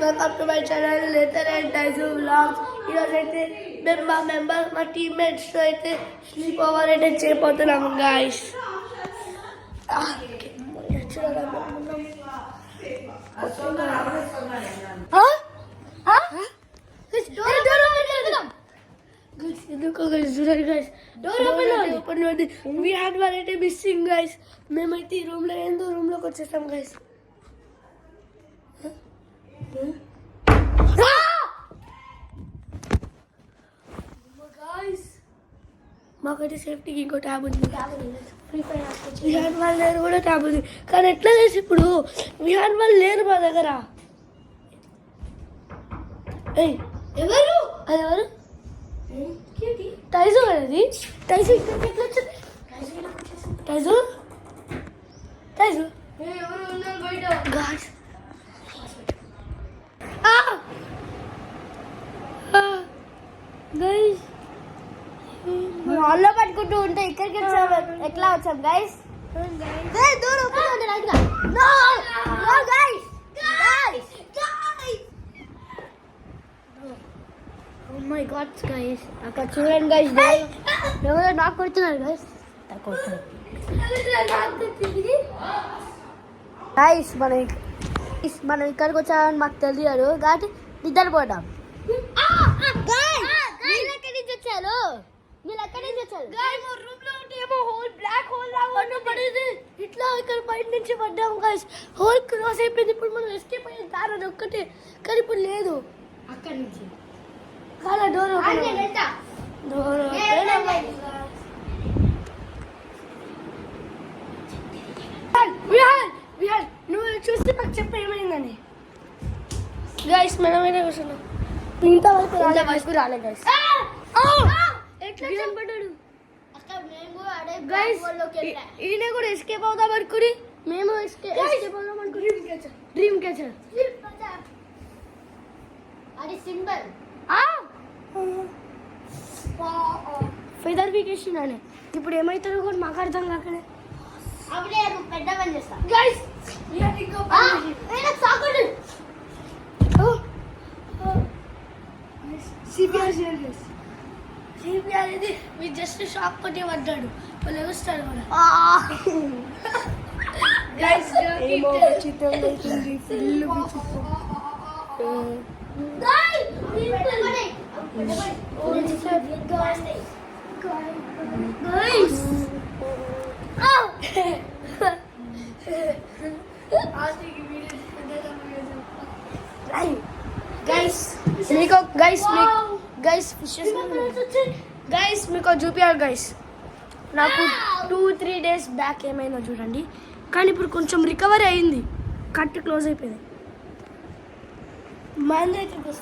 Welcome to my channel లేటర్ and టైజు vlogs. ఈరోజు అయితే మేము మా టీమ్మేట్స్తో అయితే స్లీప్ ఓవర్ అయితే చేయబోతున్నాము గాయస్. అయితే మిస్సింగ్ గైస్. మేమైతే ఈ రూమ్లో ఏందో రూమ్లోకి వచ్చేస్తాం గైస్. మాకైతే సేఫ్టీకి ఇంకో ట్యాబ్ ఉంది. విహాన్ వాళ్ళు లేరు కూడా ట్యాబ్ ఉంది. కానీ ఎట్లా చేసి ఇప్పుడు విహాన్ వాళ్ళు లేరు మా దగ్గర. ఎవరు అది ఎవరు? టైజు అది. టైజు ఇక్కడికి ఎట్లా వచ్చింది? టైజు టైజు గైస్ హాల్లో పట్టుకుంటూ ఉంటే ఇక్కడికి ఎట్లా వచ్చాం గైస్? మై గాడ్ గైస్, అక్కడ చూడండి గైస్, ఎవరో నాకు కొడుతున్నారు గైస్. గైస్ మనం ఇక్కడికి వచ్చామని మాకు తెలియదు కాబట్టి నిద్రపోతాం. మీరు ఎక్కడి నుంచి వచ్చారు? రూమ్ లో ఉంటే ఏమో హోల్ బ్లాక్ హోల్ లాగా పడేది. ఇట్లా ఇక్కడ బయట నుంచి పడ్డాము గైస్. హోల్ క్రాస్ అయిపోయింది. ఇప్పుడు మనం ఎస్కేప్ అయ్యే దారి అది ఒక్కటే, కానీ ఇప్పుడు లేదు. అక్కడి నుంచి చాలా డోర్ నువ్వు చూస్తే మాకు చెప్ప ఏమైందని గైస్. మనమైనా కూర్చున్నాం. ఇంతవరకు రాలేదు గైస్. ఈయన కూడా ఎస్కేప్ అవుదాం అనుకుని మేము ఎస్కేప్ అవుదాం అనుకుని డ్రీమ్ క్యాచర్ అది సింబల్ ఫెదర్ వీకేషన్ అని. ఇప్పుడు ఏమైతుందో కూడా మాకు అర్థం కాకనే పెద్ద పని చేస్తా గైస్. సిపిఆర్ ఇది మీరు జస్ట్ షాక్ కొట్టి పడ్డాడు. వాళ్ళు వస్తారు కూడా గైస్. విచిత్రం అవుతుంది, ఫుల్ గైస్ మీకు చూపించాలి గైస్. నాకు 2-3 days బ్యాక్ ఏమైందో చూడండి. కానీ ఇప్పుడు కొంచెం రికవరీ అయింది. కట్ క్లోజ్ అయిపోయింది.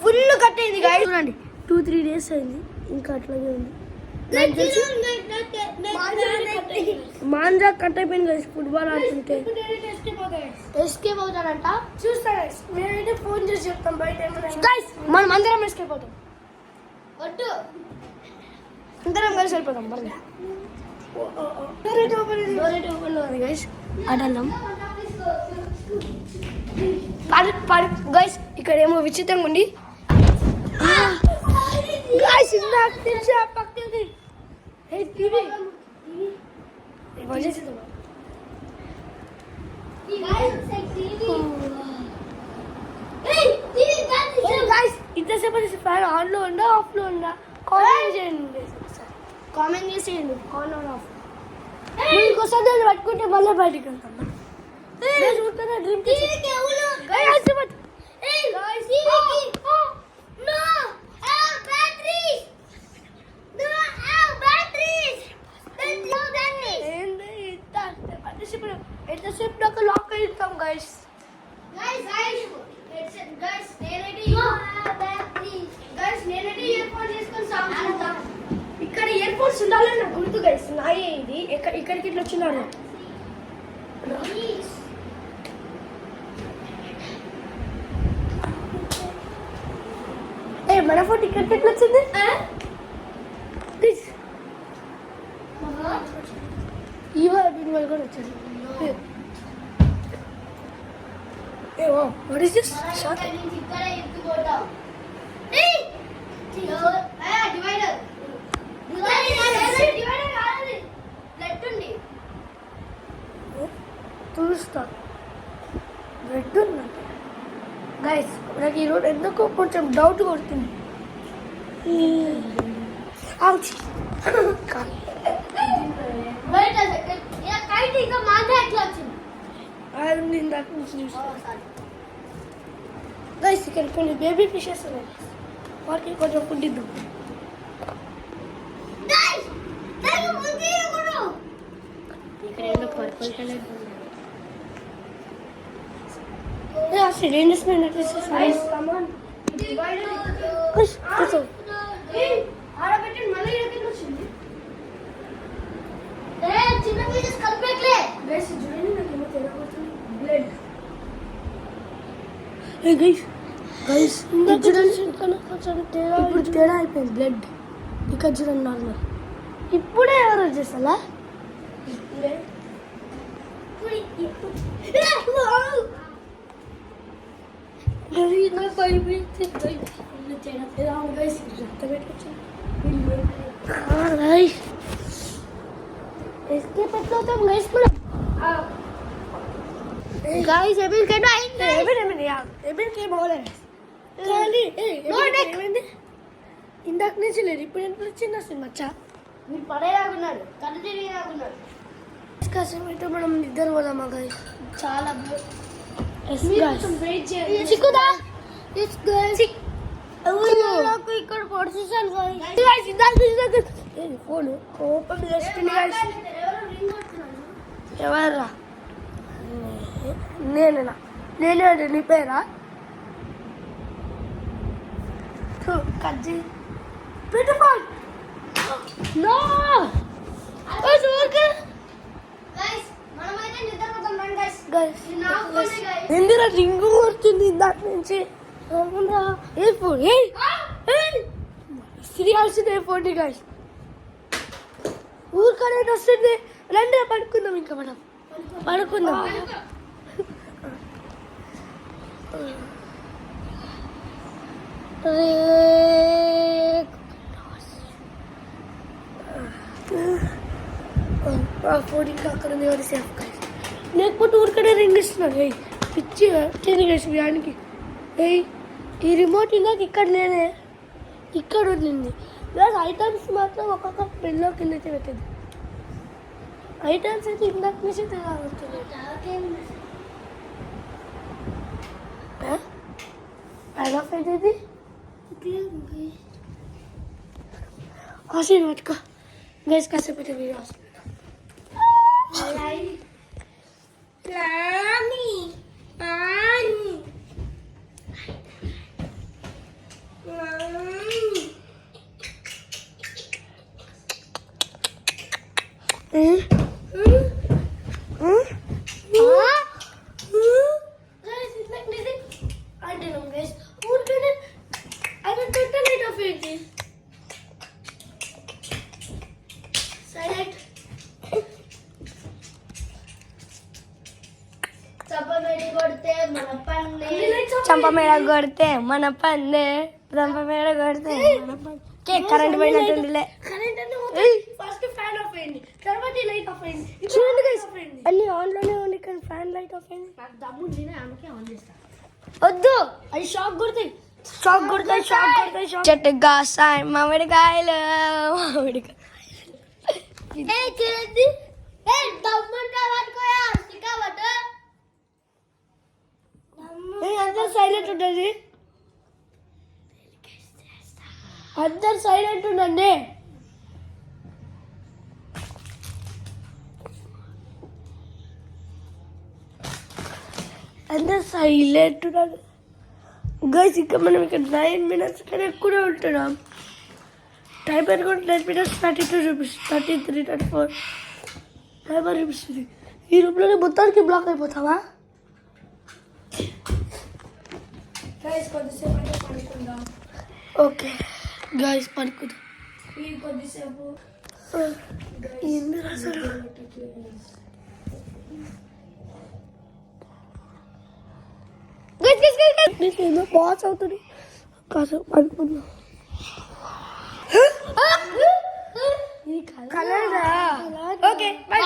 ఫుల్ కట్ అయింది గైస్. చూడండి 2-3 days అయింది, ఇంకా అట్లాగే ఉంది. మాంజా కట్ అయిపోయింది గైస్. ఫుట్బాల్ ఆడుతుంటే ఎస్కేప్ అవుతాడంట. చూస్తా గైస్, మేమైతే ఫోన్ చేసి చెప్తాం బయట గైస్. మనం అందరం ఎస్కేప్ అవుతాం. అందరం కలిసి వెళ్ళిపోతాం. గైస్ అడన్నాం గైస్. ఇక్కడ ఏమో విచిత్రంగా ఉంది గైస్. నాకు తెలిసి ఆ పక్కది ఇంతసేపు ఫ్యాన్ ఆన్లో ఉందా ఆఫ్లో ఉందా కామెంట్ చేయండి. కామెంట్ చేసేయండి ఆన్ ఆన్ ఆఫ్. ఇంకోసారి దాన్ని పట్టుకుంటే మళ్ళీ బయటికి వెళ్తాం. ఎంతసేపు దాకా లాక్ అయిస్తాం గైస్. ఇక్కడ ఇయర్ ఫోన్స్ ఉండాలని నాకు గుర్తు గైస్. నాయే ఇది. ఇక్కడికి ఇట్లా వచ్చినాడు. మన ఫోన్ ఇక్కడికి ఎట్లా వచ్చింది? ఈ వాళ్ళు కూడా వచ్చారు. Hey, wow, what is this? Shot? చూస్తా బ్లడ్ ఉందంట గైస్. నాకు ఈరోజు ఎందుకో కొంచెం డౌట్ కొడుతుంది. గైస్ ఇక్కడ కొన్ని బేబీ ఫిషెస్ ఉన్నాయి, వాటికి కొంచెం ఫుడ్ ఇద్దాం. ఇక్కడ ఏదో పర్పుల్ కలర్ ఏం చేస్తున్నాయి? చిన్న పీసెస్ కలిపేట్లే ఇప్పుడు తేడా అయిపోయింది. బ్లడ్ ఇక్కడ చూడండి నార్మల్. ఇప్పుడే ఎవరు వచ్చేసా? गाइस एबिल के नो ఇందాక నుంచి లేదు, ఇప్పుడు ఎంత వచ్చింది అసలు మచ్చా. మీరు పడేలాగున్నాడు, కళ్ళు తిరిగేలాగున్నాడు. కాసేపు అయితే మనం నిద్ర పోదామా గైస్? చాలా వెయిట్ చేయాలి. చిక్కుదా ఇక్కడ పొడిచేసాను ఫోన్ ఓపెన్ చేస్తుంది. ఎవర్రా? నేనేనా? నేనే అంటే నీ పేరా? కజ్జి బ్యూటిఫుల్. నో ఎందుకు రింగు వస్తుంది ఇందాక నుంచి? ఏ ఫోన్ సిరియాల్సింది ఏ ఫోన్ గాయస్? ఊరికనే వస్తుంది. రండి పడుకుందాం, ఇంకా మనం పడుకుందాం. ఫోన్ ఇంకా అక్కడ ఉంది, ఎవరు సేఫ్ గాయస్. లేకపోతే ఊరికనే రింగ్ ఇస్తున్నారు. పిచ్చి తిరిగేసి వ్యానికి. ఈ రిమోట్ ఇందాక ఇక్కడ లేదే, ఇక్కడ ఉండింది. ప్లస్ ఐటమ్స్ మాత్రం ఒక్కొక్క పెళ్ళో కింద పెట్టింది. ఐటమ్స్ అయితే ఇందాక నుంచి తిరగలుగుతుంది. ఆఫ్ అయితే ఆశీర్వాద్ పట్టుకో గైస్. కాసేపు అయితే వీడియో వస్తుంది. చంప మేడ కొడితే మన పందే, చంప మేడ కొడితే మన పందే. కరెంట్ పోయినట్టుందిలే. ఫస్ట్ ఫ్యాన్ ఆఫ్ అయింది, తర్వాత లైట్ ఆఫ్ అయింది. చూడండి గైస్, అన్ని ఆన్ లోనే ఉంది కానీ ఫ్యాన్ లైట్ ఆఫ్ అయింది. నాకు దమ్ము అందుకే ఆన్ చేస్తా. వద్దు, అది షాక్ కొడతాయి, షాక్ కొడతాయి, షాక్ కొడతాయి. చెట్టు కాసాయి మామిడికాయలు, మామిడికాయలు. అందరు సైలెంట్ ఉండండి, అందరు సైలెంట్ ఉండండి. అందరు సైలెంట్ ఉండండి గైస్. ఇంకా మనం ఇక్కడ 9 minutes కన్నా ఎక్కువనే ఉంటున్నాం. టైమర్ కూడా 9 minutes 32 చూపిస్తుంది, 33, 34 టైమర్ చూపిస్తుంది. ఈ రూమ్లోనే మొత్తానికి బ్లాక్ అయిపోతావా గైస్? కొద్దిసేపు అయితే పడుకుందాం. ఓకే గైస్ పడుకుందాం. ఈ కొద్దిసేపు ఎందుకు అసలు ఏదో పాస్ అవుతుంది కాసేపు అనుకున్నా కలరా ఓకే బాయ్